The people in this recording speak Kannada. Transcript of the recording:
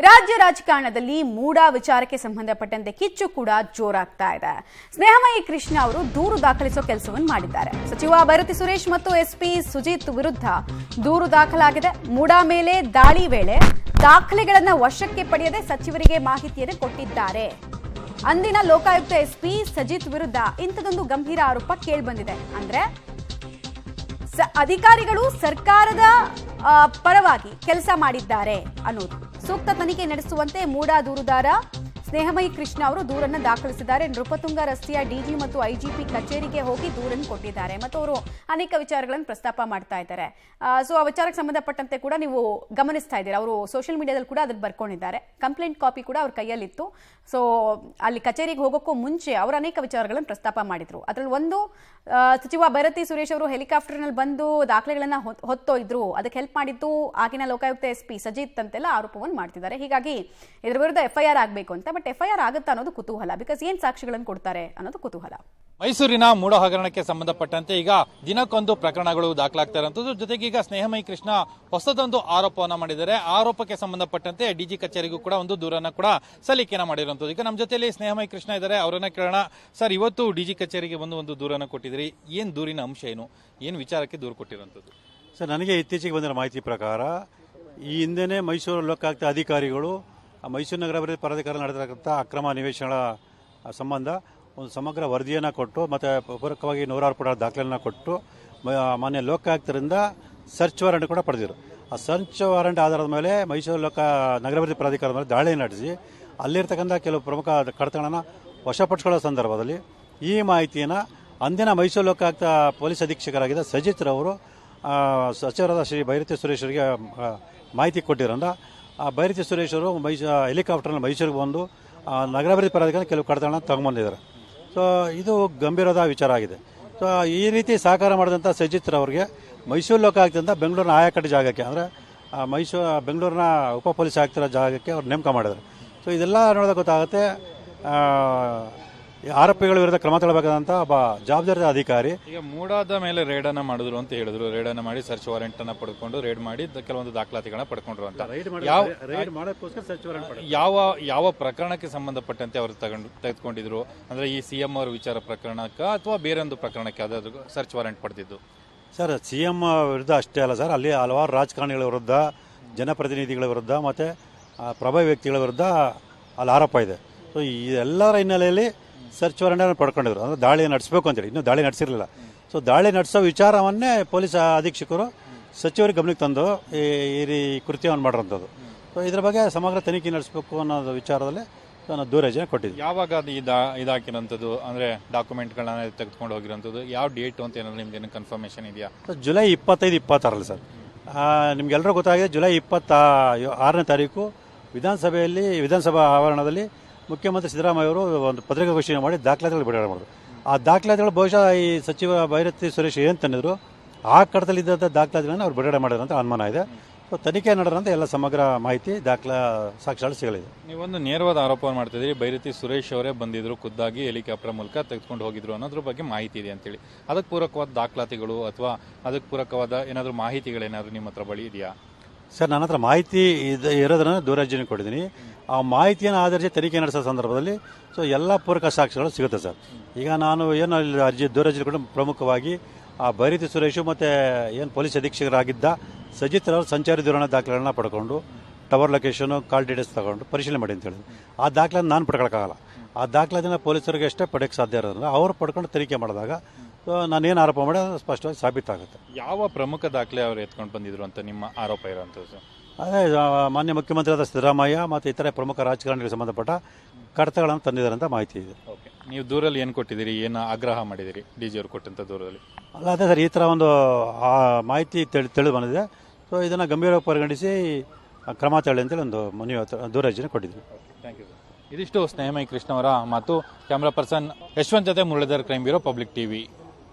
ರಾಜ್ಯ ರಾಜಕಾರಣದಲ್ಲಿ ಮೂಡಾ ವಿಚಾರಕ್ಕೆ ಸಂಬಂಧಪಟ್ಟಂತೆ ಕಿಚ್ಚು ಕೂಡ ಜೋರಾಗ್ತಾ ಇದೆ. ಸ್ನೇಹಮಯಿ ಕೃಷ್ಣ ಅವರು ದೂರು ದಾಖಲಿಸುವ ಕೆಲಸವನ್ನು ಮಾಡಿದ್ದಾರೆ. ಸಚಿವ ಭೈರತಿ ಸುರೇಶ್ ಮತ್ತು ಎಸ್ಪಿ ಸುಜಿತ್ ವಿರುದ್ಧ ದೂರು ದಾಖಲಾಗಿದೆ. ಮೂಡಾ ಮೇಲೆ ದಾಳಿ ವೇಳೆ ದಾಖಲೆಗಳನ್ನು ವಶಕ್ಕೆ ಪಡೆಯದೆ ಸಚಿವರಿಗೆ ಮಾಹಿತಿಯನ್ನು ಕೊಟ್ಟಿದ್ದಾರೆ. ಅಂದಿನ ಲೋಕಾಯುಕ್ತ ಎಸ್ಪಿ ಸಜಿತ್ ವಿರುದ್ಧ ಇಂಥದೊಂದು ಗಂಭೀರ ಆರೋಪ ಕೇಳಿಬಂದಿದೆ. ಅಂದ್ರೆ ಅಧಿಕಾರಿಗಳು ಸರ್ಕಾರದ ಪರವಾಗಿ ಕೆಲಸ ಮಾಡಿದ್ದಾರೆ ಅನ್ನೋದು. ಸೂಕ್ತ ತನಿಖೆ ನಡೆಸುವಂತೆ ಮೂಡಾ ದೂರುದಾರ ಸ್ನೇಹಮಯಿ ಕೃಷ್ಣ ಅವರು ದೂರನ್ನು ದಾಖಲಿಸಿದ್ದಾರೆ. ನೃಪತುಂಗ ರಸ್ತೆಯ ಡಿಜಿ ಮತ್ತು ಐಜಿಪಿ ಕಚೇರಿಗೆ ಹೋಗಿ ದೂರನ್ನು ಕೊಟ್ಟಿದ್ದಾರೆ ಮತ್ತು ಅವರು ಅನೇಕ ವಿಚಾರಗಳನ್ನು ಪ್ರಸ್ತಾಪ ಮಾಡ್ತಾ ಇದ್ದಾರೆ. ಸೊ ಆ ವಿಚಾರಕ್ಕೆ ಸಂಬಂಧಪಟ್ಟಂತೆ ಕೂಡ ನೀವು ಗಮನಿಸ್ತಾ ಇದ್ದೀರಾ. ಅವರು ಸೋಷಿಯಲ್ ಮೀಡಿಯಾದಲ್ಲಿ ಕೂಡ ಅದನ್ನು ಬರ್ಕೊಂಡಿದ್ದಾರೆ. ಕಂಪ್ಲೇಂಟ್ ಕಾಪಿ ಕೂಡ ಅವ್ರ ಕೈಯಲ್ಲಿತ್ತು. ಸೊ ಅಲ್ಲಿ ಕಚೇರಿಗೆ ಹೋಗೋಕ್ಕೂ ಮುಂಚೆ ಅವರು ಅನೇಕ ವಿಚಾರಗಳನ್ನು ಪ್ರಸ್ತಾಪ ಮಾಡಿದ್ರು. ಅದರಲ್ಲಿ ಒಂದು, ಸಚಿವ ಭೈರತಿ ಸುರೇಶ್ ಅವರು ಹೆಲಿಕಾಪ್ಟರ್ನಲ್ಲಿ ಬಂದು ದಾಖಲೆಗಳನ್ನು ಹೊತ್ತೊಯ್ದ್ರು, ಅದಕ್ಕೆ ಹೆಲ್ಪ್ ಮಾಡಿದ್ದು ಆಗಿನ ಲೋಕಾಯುಕ್ತ ಎಸ್ಪಿ ಸಜಿತ್ ಅಂತೆಲ್ಲ ಆರೋಪವನ್ನು ಮಾಡ್ತಿದ್ದಾರೆ. ಹೀಗಾಗಿ ಇದರ ವಿರುದ್ಧ ಎಫ್ಐಆರ್ ಆಗಬೇಕು ಅಂತ. ಬಟ್ ಎಫ್ಐಆರ್ ಆಗುತ್ತಾ ಅನ್ನೋದು ಕುತೂಹಲ. ಬಿಕಾಸ್ ಏನ್ ಸಾಕ್ಷಿಗಳನ್ನು ಕೊಡ್ತಾರೆ ಅನ್ನೋದು ಕುತೂಹಲ. ಮೈಸೂರಿನ ಮೂಡಾ ಹಗರಣಕ್ಕೆ ಸಂಬಂಧಪಟ್ಟಂತೆ ಈಗ ದಿನಕ್ಕೊಂದು ಪ್ರಕರಣಗಳು ದಾಖಲಾಗ್ತಾ ಇರುವಂತದ್ದು. ಜೊತೆಗೆ ಈಗ ಸ್ನೇಹಮಯಿ ಕೃಷ್ಣ ಹೊಸದೊಂದು ಆರೋಪವನ್ನ ಮಾಡಿದ್ದಾರೆ. ಆರೋಪಕ್ಕೆ ಸಂಬಂಧಪಟ್ಟಂತೆ ಡಿಜಿ ಕಚೇರಿಗೂ ಕೂಡ ಒಂದು ದೂರನ್ನ ಕೂಡ ಸಲ್ಲಿಕೆಯನ್ನ ಮಾಡಿರುವಂತದ್ದು. ಈಗ ನಮ್ಮ ಜೊತೆಯಲ್ಲಿ ಸ್ನೇಹಮಯಿ ಕೃಷ್ಣ ಇದ್ದಾರೆ, ಅವರನ್ನ ಕೇಳೋಣ. ಸರ್, ಇವತ್ತು ಡಿಜಿ ಕಚೇರಿಗೆ ಬಂದು ಒಂದು ದೂರನ್ನ ಕೊಟ್ಟಿದ್ರಿ. ಏನ್ ದೂರಿನ ಅಂಶ ಏನು ವಿಚಾರಕ್ಕೆ ದೂರು ಕೊಟ್ಟಿರುವಂತದ್ದು? ಸರ್, ನನಗೆ ಇತ್ತೀಚೆಗೆ ಬಂದಿರೋ ಮಾಹಿತಿ ಪ್ರಕಾರ ಈ ಹಿಂದೆನೇ ಮೈಸೂರು ಲೋಕಾಯುಕ್ತ ಅಧಿಕಾರಿಗಳು ಮೈಸೂರು ನಗರಾಭಿವೃದ್ಧಿ ಪ್ರಾಧಿಕಾರ ನಡೆದಿರತಕ್ಕಂಥ ಅಕ್ರಮ ನಿವೇಶನಗಳ ಸಂಬಂಧ ಒಂದು ಸಮಗ್ರ ವರದಿಯನ್ನು ಕೊಟ್ಟು ಮತ್ತು ಪೂರಕವಾಗಿ 106 ಪುಟ ದಾಖಲೆಯನ್ನು ಕೊಟ್ಟು ಮಾನ್ಯ ಲೋಕಾಯುಕ್ತರಿಂದ ಸರ್ಚ್ ವಾರೆಂಟ್ ಕೂಡ ಪಡೆದಿರು. ಆ ಸರ್ಚ್ ವಾರೆಂಟ್ ಆಧಾರದ ಮೇಲೆ ಮೈಸೂರು ನಗರಾಭಿವೃದ್ಧಿ ಪ್ರಾಧಿಕಾರದ ಮೇಲೆ ದಾಳಿ ನಡೆಸಿ ಅಲ್ಲಿರ್ತಕ್ಕಂಥ ಕೆಲವು ಪ್ರಮುಖ ಕಡತಗಳನ್ನು ವಶಪಡಿಸಿಕೊಳ್ಳೋ ಸಂದರ್ಭದಲ್ಲಿ ಈ ಮಾಹಿತಿಯನ್ನು ಅಂದಿನ ಮೈಸೂರು ಲೋಕಾಯುಕ್ತ ಪೊಲೀಸ್ ಅಧೀಕ್ಷಕರಾಗಿದ್ದ ಸಜಿತ್ ರವರು ಸಚಿವರಾದ ಶ್ರೀ ಭೈರತಿ ಸುರೇಶ್ ಅವರಿಗೆ ಮಾಹಿತಿ ಕೊಟ್ಟಿರೋದ್ರಿಂದ ಆ ಭೈರತಿ ಸುರೇಶ್ ಅವರು ಹೆಲಿಕಾಪ್ಟರ್ನಲ್ಲಿ ಮೈಸೂರಿಗೆ ಬಂದು ನಗರಾಭಿವೃದ್ಧಿ ಪ್ರಾಧಿಕಾರ ಕೆಲವು ಕಡತಗಳನ್ನು ತಗೊಂಬಂದಿದ್ದಾರೆ. ಸೊ ಇದು ಗಂಭೀರದ ವಿಚಾರ ಆಗಿದೆ. ಸೊ ಈ ರೀತಿ ಸಹಕಾರ ಮಾಡಿದಂಥ ಸಜಿತ್ ರವರಿಗೆ ಮೈಸೂರು ಲೋಕಾಯುಕ್ತದಿಂದ ಬೆಂಗಳೂರಿನ ಆಯಾಕಟ್ಟು ಜಾಗಕ್ಕೆ, ಅಂದರೆ ಬೆಂಗಳೂರಿನ ಉಪ ಪೊಲೀಸ್ ಆಯುಕ್ತರ ಜಾಗಕ್ಕೆ ಅವ್ರು ನೇಮಕ ಮಾಡಿದ್ದಾರೆ. ಸೊ ಇದೆಲ್ಲ ನೋಡಿದಾಗ ಗೊತ್ತಾಗುತ್ತೆ ಆರೋಪಿಗಳ ವಿರುದ್ಧ ಕ್ರಮ ತಗೊಳ್ಳಬೇಕಾದಂತ ಒಬ್ಬ ಜವಾಬ್ದಾರಿ ಅಧಿಕಾರಿ. ಈಗ ಮೂಡಾದ ಮೇಲೆ ರೇಡನ್ನ ಮಾಡಿದ್ರು ಅಂತ ಹೇಳಿದ್ರು. ರೇಡನ್ನ ಮಾಡಿ ಸರ್ಚ್ ವಾರೆಂಟ್ ಅನ್ನ ಪಡ್ಕೊಂಡು ರೇಡ್ ಮಾಡಿ ಕೆಲವೊಂದು ದಾಖಲಾತಿಗಳನ್ನ ಪಡ್ಕೊಂಡ್ರು ಅಂತ. ಯಾವ ಪ್ರಕರಣಕ್ಕೆ ಸಂಬಂಧಪಟ್ಟಂತೆ ಅವರು ತೆಗೆದುಕೊಂಡಿದ್ರು? ಅಂದ್ರೆ ಈ ಸಿಎಂ ಅವರ ವಿಚಾರ ಪ್ರಕರಣಕ್ಕ ಅಥವಾ ಬೇರೊಂದು ಪ್ರಕರಣಕ್ಕೆ ಯಾವ್ದಾದ್ರು ಸರ್ಚ್ ವಾರೆಂಟ್ ಪಡೆದಿದ್ದು? ಸರ್, ಸಿಎಂ ವಿರುದ್ಧ ಅಷ್ಟೇ ಅಲ್ಲ ಸರ್, ಅಲ್ಲಿ ಹಲವಾರು ರಾಜಕಾರಣಿಗಳ ವಿರುದ್ಧ, ಜನಪ್ರತಿನಿಧಿಗಳ ವಿರುದ್ಧ ಮತ್ತೆ ಪ್ರಭಾವಿ ವ್ಯಕ್ತಿಗಳ ವಿರುದ್ಧ ಅಲ್ಲಿ ಆರೋಪ ಇದೆ. ಸೊ ಈ ಎಲ್ಲರ ಹಿನ್ನೆಲೆಯಲ್ಲಿ ಸರ್ಚ್ ವಾರೆಂಟ್ ಪಡ್ಕೊಂಡಿದ್ರು. ಅಂದರೆ ದಾಳಿ ನಡೆಸಬೇಕು ಅಂತೇಳಿ. ಇನ್ನೂ ದಾಳಿ ನಡೆಸಿರಲಿಲ್ಲ. ಸೊ ದಾಳಿ ನಡೆಸೋ ವಿಚಾರವನ್ನೇ ಪೊಲೀಸ್ ಅಧೀಕ್ಷಕರು ಸಚಿವರಿಗೆ ಗಮನಕ್ಕೆ ತಂದು ಈ ಕೃತ್ಯವನ್ನು ಮಾಡಿರೋಂಥದ್ದು. ಸೊ ಇದರ ಬಗ್ಗೆ ಸಮಗ್ರ ತನಿಖೆ ನಡೆಸಬೇಕು ಅನ್ನೋ ವಿಚಾರದಲ್ಲಿ ನಾನು ದೂರಜನೆ ಕೊಟ್ಟಿದ್ದೆ. ಯಾವಾಗ ಇದಾಕಿರೋಂಥದ್ದು, ಅಂದರೆ ಡಾಕ್ಯುಮೆಂಟ್ಗಳನ್ನ ತೆಗೆದುಕೊಂಡು ಹೋಗಿರೋಂಥದ್ದು ಯಾವ ಡೇಟು ಅಂತ ಏನಾದರೂ ನಿಮ್ಗೇನು ಕನ್ಫರ್ಮೇಷನ್ ಇದೆಯಾ? July 25, 26 sir. ನಿಮ್ಗೆಲ್ಲರೂ ಗೊತ್ತಾಗಿದೆ. ಜುಲೈ 26ನೇ ತಾರೀಕು ವಿಧಾನಸಭಾ ಆವರಣದಲ್ಲಿ ಮುಖ್ಯಮಂತ್ರಿ ಸಿದ್ದರಾಮಯ್ಯ ಅವರು ಒಂದು ಪತ್ರಿಕಾಗೋಷ್ಠಿಯನ್ನು ಮಾಡಿ ದಾಖಲಾತಿಗಳು ಬಿಡುಗಡೆ ಮಾಡಿದ್ರು. ಆ ದಾಖಲಾತಿಗಳು ಬಹುಶಃ ಈ ಸಚಿವ ಭೈರತಿ ಸುರೇಶ್ ಏನು ತಂದಿದ್ರು ಆ ಕಡತಲ್ಲಿದ್ದಂಥ ದಾಖಲಾತಿಗಳನ್ನು ಅವ್ರು ಬಿಡುಗಡೆ ಮಾಡಿದ್ರು ಅಂತ ಅನುಮಾನ ಇದೆ. ಸೊ ತನಿಖೆ ನಡೆದಂತೆ ಎಲ್ಲ ಸಮಗ್ರ ಮಾಹಿತಿ ಸಾಕ್ಷ್ಯಗಳು ಸಿಗಲಿದೆ. ನೀವೊಂದು ನೇರವಾದ ಆರೋಪವನ್ನು ಮಾಡ್ತಿದ್ದೀರಿ, ಭೈರತಿ ಸುರೇಶ್ ಅವರೇ ಬಂದಿದ್ರು, ಖುದ್ದಾಗಿ ಹೆಲಿಕಾಪ್ಟರ್ ಮೂಲಕ ತೆಗೆದುಕೊಂಡು ಹೋಗಿದ್ರು ಅನ್ನೋದ್ರ ಬಗ್ಗೆ ಮಾಹಿತಿ ಇದೆ ಅಂತೇಳಿ. ಅದಕ್ಕೆ ಪೂರಕವಾದ ದಾಖಲಾತಿಗಳು ಅಥವಾ ಅದಕ್ಕೆ ಪೂರಕವಾದ ಏನಾದರೂ ಮಾಹಿತಿಗಳೇನಾದರೂ ನಿಮ್ಮ ಹತ್ರ ಬಳಿ ಇದೆಯಾ? ಸರ್, ನನ್ನ ಹತ್ರ ಮಾಹಿತಿ ಇರೋದನ್ನು ದೂರರ್ಜನೆ ಕೊಟ್ಟಿದ್ದೀನಿ. ಆ ಮಾಹಿತಿಯನ್ನು ಆಧರಿಸಿ ತನಿಖೆ ನಡೆಸೋ ಸಂದರ್ಭದಲ್ಲಿ ಸೊ ಎಲ್ಲ ಪೂರಕ ಸಾಕ್ಷ್ಯಗಳು ಸಿಗುತ್ತೆ ಸರ್. ಈಗ ನಾನು ಏನು ದೂರರ್ಜನೆ ಕೊಟ್ಟು ಪ್ರಮುಖವಾಗಿ ಆ ಭೈರತಿ ಸುರೇಶು ಮತ್ತು ಏನು ಪೊಲೀಸ್ ಅಧೀಕ್ಷಕರಾಗಿದ್ದ ಸಜಿತ್ ರವರು ಸಂಚಾರಿ ದೂರಣ ದಾಖಲೆಗಳನ್ನ ಪಡ್ಕೊಂಡು ಟವರ್ ಲೊಕೇಶನು, ಕಾಲ್ ಡೀಟೇಲ್ಸ್ ತಗೊಂಡು ಪರಿಶೀಲನೆ ಮಾಡಿ ಅಂತ ಹೇಳಿದ್ರು. ಆ ದಾಖಲೆಯನ್ನು ನಾನು ಪಡ್ಕೊಳಕ್ಕಾಗಲ್ಲ. ಆ ದಾಖಲೆನ ಪೊಲೀಸರಿಗೆ ಅಷ್ಟೇ ಪಡೆಯೋಕ್ಕೆ ಸಾಧ್ಯ ಇರೋದ್ರಿಂದ ಅವರು ಪಡ್ಕೊಂಡು ತನಿಖೆ ಮಾಡಿದಾಗ ನಾನೇನು ಆರೋಪ ಮಾಡಿ ಅದು ಸ್ಪಷ್ಟವಾಗಿ ಸಾಬೀತಾಗುತ್ತೆ. ಯಾವ ಪ್ರಮುಖ ದಾಖಲೆ ಅವರು ಎತ್ಕೊಂಡು ಬಂದಿದ್ರು ಅಂತ ನಿಮ್ಮ ಆರೋಪ ಇರೋಂಥದ್ದು? ಅದೇ ಮಾನ್ಯ ಮುಖ್ಯಮಂತ್ರಿಯಾದ ಸಿದ್ದರಾಮಯ್ಯ ಮತ್ತು ಇತರೆ ಪ್ರಮುಖ ರಾಜಕಾರಣಿಗಳಿಗೆ ಸಂಬಂಧಪಟ್ಟ ಕಡತಗಳನ್ನು ತಂದಿದ್ದಾರೆ ಅಂತ ಮಾಹಿತಿ ಇದೆ. ಓಕೆ, ನೀವು ದೂರಲ್ಲಿ ಏನು ಕೊಟ್ಟಿದ್ದೀರಿ, ಏನು ಆಗ್ರಹ ಮಾಡಿದಿರಿ ಡಿ ಜಿ ಅವರು ಕೊಟ್ಟಂಥ ದೂರದಲ್ಲಿ? ಅಲ್ಲ, ಅದೇ ಸರ್, ಈ ಥರ ಒಂದು ಮಾಹಿತಿ ತಿಳಿದು ಬಂದಿದೆ. ಸೊ ಇದನ್ನು ಗಂಭೀರವಾಗಿ ಪರಿಗಣಿಸಿ ಕ್ರಮ ತಗೊಳ್ಳಿ ಅಂತೇಳಿ ಒಂದು ಮನವಿ ದೂರರ್ಜನೆ ಕೊಟ್ಟಿದ್ವಿ. Thank you sir. ಇದಿಷ್ಟು ಸ್ನೇಹಮಯಿ ಕೃಷ್ಣ ಅವರ ಮಾತು. ಕ್ಯಾಮ್ರಾ ಪರ್ಸನ್ ಯಶವಂತ್ ಜೊತೆ Muralidhar, crime bureau, public TV.